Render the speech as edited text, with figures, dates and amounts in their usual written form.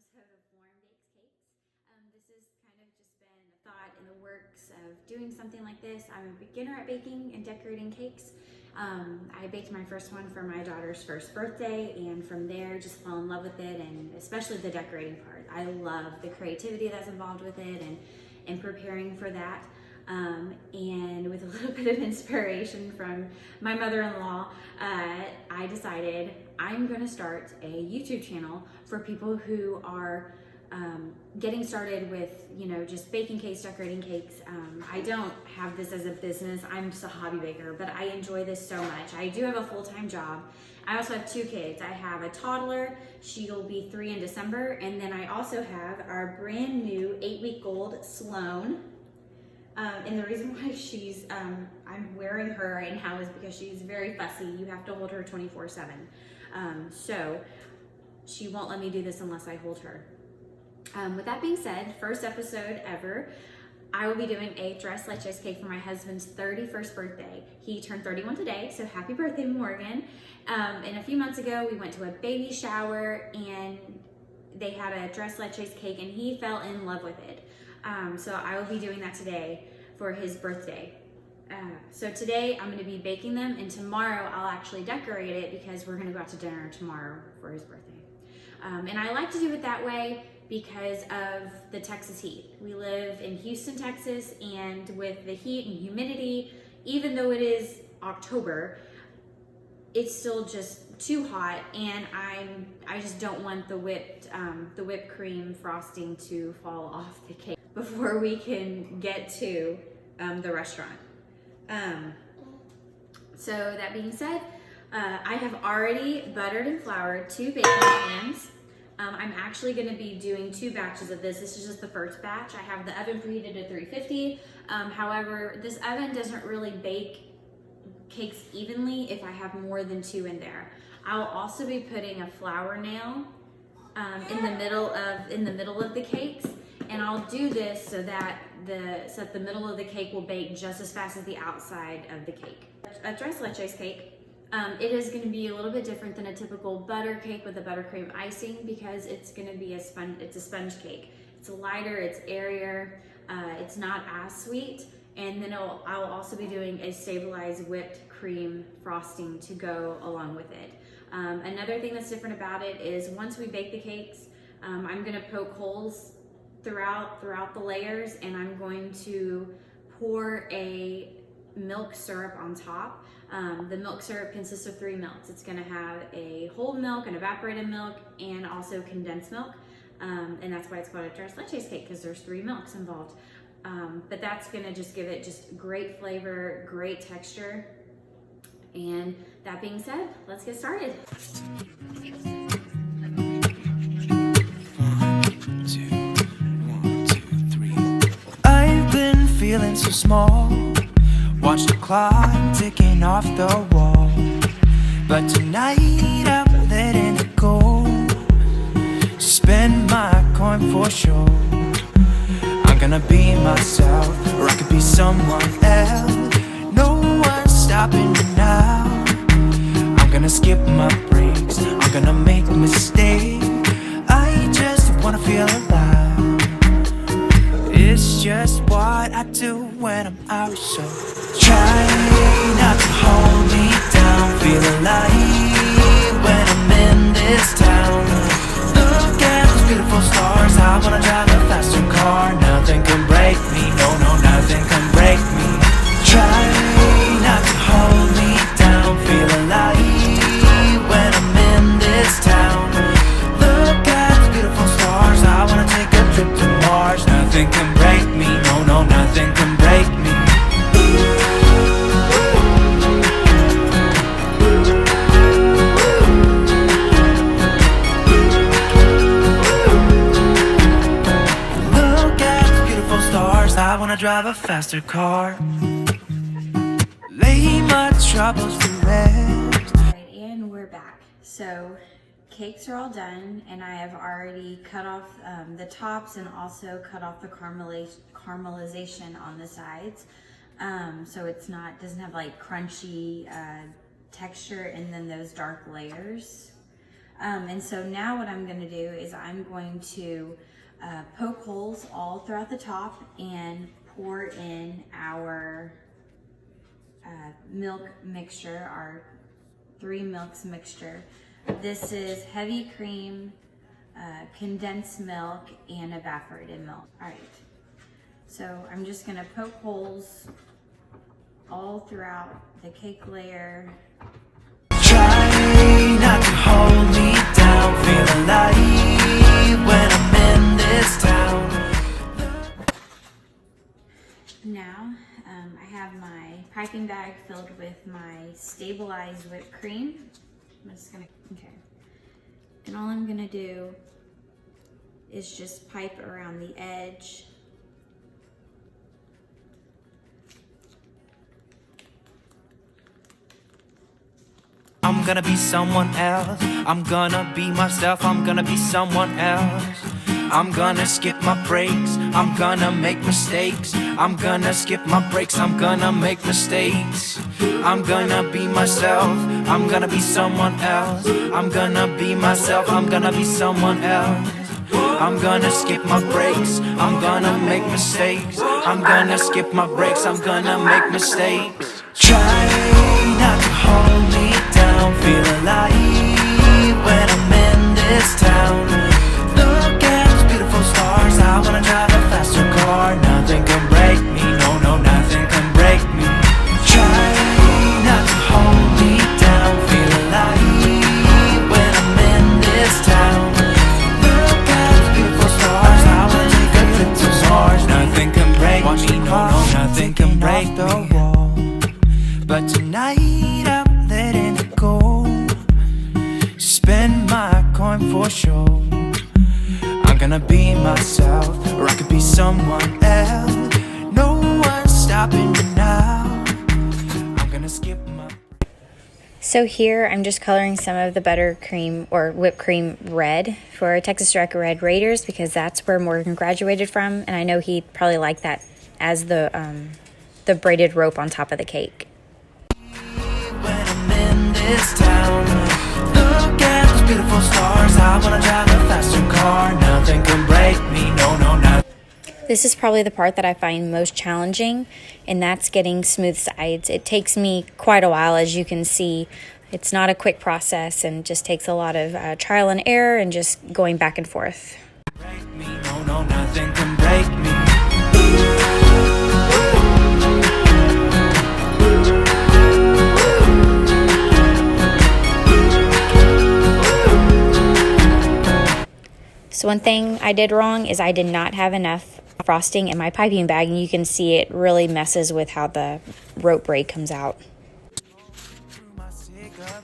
episode of Warm Bakes Cakes. This has kind of just been a thought in the works of doing something like this. I'm a beginner at baking and decorating cakes. I baked my first one for my daughter's first birthday, and from there just fell in love with it, and especially the decorating part. I love the creativity that's involved with it and preparing for that. And with a little bit of inspiration from my mother-in-law, I decided I'm going to start a YouTube channel for people who are getting started with, just baking cakes, decorating cakes. I don't have this as a business. I'm just a hobby baker, but I enjoy this so much. I do have a full-time job. I also have 2 kids. I have a toddler. She'll be 3 in December. And then I also have our brand new 8-week-old Sloan. And the reason why I'm wearing her right now is because she's very fussy. You have to hold her 24/7. So she won't let me do this unless I hold her. With that being said, first episode ever, I will be doing a Tres Leches cake for my husband's 31st birthday. He turned 31 today, so happy birthday, Morgan. And a few months ago, we went to a baby shower and they had a Tres Leches cake and he fell in love with it. So I will be doing that today for his birthday. So today I'm going to be baking them, and tomorrow I'll actually decorate it because we're going to go out to dinner tomorrow for his birthday. And I like to do it that way because of the Texas heat. We live in Houston, Texas, and with the heat and humidity, even though it is October, it's still just too hot, and I just don't want the whipped cream frosting to fall off the cake before we can get to the restaurant. So that being said, I have already buttered and floured 2 baking pans. I'm actually going to be doing 2 batches of this. This is just the first batch. I have the oven preheated to 350. However, this oven doesn't really bake cakes evenly if I have more than 2 in there. I'll also be putting a flour nail in the middle of the cakes, and I'll do this so that the middle of the cake will bake just as fast as the outside of the cake. A Tres Leches cake, it is going to be a little bit different than a typical butter cake with a buttercream icing because it's going to be a sponge cake. It's lighter, it's airier, it's not as sweet. And then I'll also be doing a stabilized whipped cream frosting to go along with it. Another thing that's different about it is once we bake the cakes, I'm gonna poke holes throughout the layers, and I'm going to pour a milk syrup on top. The milk syrup consists of 3 milks. It's gonna have a whole milk, an evaporated milk, and also condensed milk. And that's why it's called a Tres Leches cake, because there's 3 milks involved. But that's gonna just give it just great flavor, great texture. And that being said, let's get started. 1, 2, 3. I've been feeling so small. Watch the clock ticking off the wall. But tonight I'm letting it go. Spend my coin for sure. I'm gonna be myself, or I could be someone else. No one's stopping me now. I'm gonna skip my breaks, I'm gonna make a mistake. I just wanna feel alive. It's just what I do when I'm out, so try not to hold me down. Feel alive when I'm in this town. Look at those beautiful stars. I wanna drive a faster car. Nothing can break me, no, nothing can break me. Try not to hold me down. Feel alive when I'm in this town. Look at those beautiful stars. I wanna take a trip to Mars. Nothing can break me, no, nothing can break me. I wanna drive a faster car. Lay my troubles to rest. Alright, and we're back. So cakes are all done, and I have already cut off the tops and also cut off the caramelization on the sides. So it's doesn't have like crunchy texture and then those dark layers. And so now what I'm going to do is I'm going to poke holes all throughout the top and pour in our milk mixture, our 3 milks mixture. This is heavy cream, condensed milk, and evaporated milk. All right, so I'm just gonna poke holes all throughout the cake layer. Try not to hold me down, feel alive when I'm in this town. Now, I have my piping bag filled with my stabilized whipped cream. I'm just gonna, okay. And all I'm gonna do is just pipe around the edge. I'm gonna be someone else. I'm gonna be myself. I'm gonna be someone else. I'm gonna skip my breaks. I'm gonna make mistakes. I'm gonna skip my breaks. I'm gonna make mistakes. I'm gonna be myself. I'm gonna be someone else. I'm gonna be myself. I'm gonna be someone else. I'm gonna skip my breaks. I'm gonna make mistakes. I'm gonna skip my breaks. I'm gonna make mistakes. Try not to hold me down. Feel alive when I'm in this town. Look at those beautiful stars. I wanna drive a faster car. Nothing can break me. No, no, nothing can break me. Try not to hold me down. Feel alive when I'm in this town. Look at those beautiful stars. I wanna take a trip to Mars. Nothing can break me. No, no, nothing can break me. But tonight I'm letting it go. Spend my coin for sure. I'm gonna be myself, or I could be someone else. No one's stopping me now. I'm gonna skip my... So here I'm just coloring some of the buttercream or whipped cream red for Texas Direct Red Raiders, because that's where Morgan graduated from, and I know he'd probably like that as the braided rope on top of the cake. When I'm in this town, look at those beautiful stars. I wanna drive a faster car. Nothing can break me. No, no, nothing. This is probably the part that I find most challenging, and that's getting smooth sides. It takes me quite a while, as you can see. It's not a quick process and just takes a lot of trial and error and just going back and forth. Break me. No, no, nothing can break me. So one thing I did wrong is I did not have enough frosting in my piping bag, and you can see it really messes with how the rope braid comes out. My cigarette.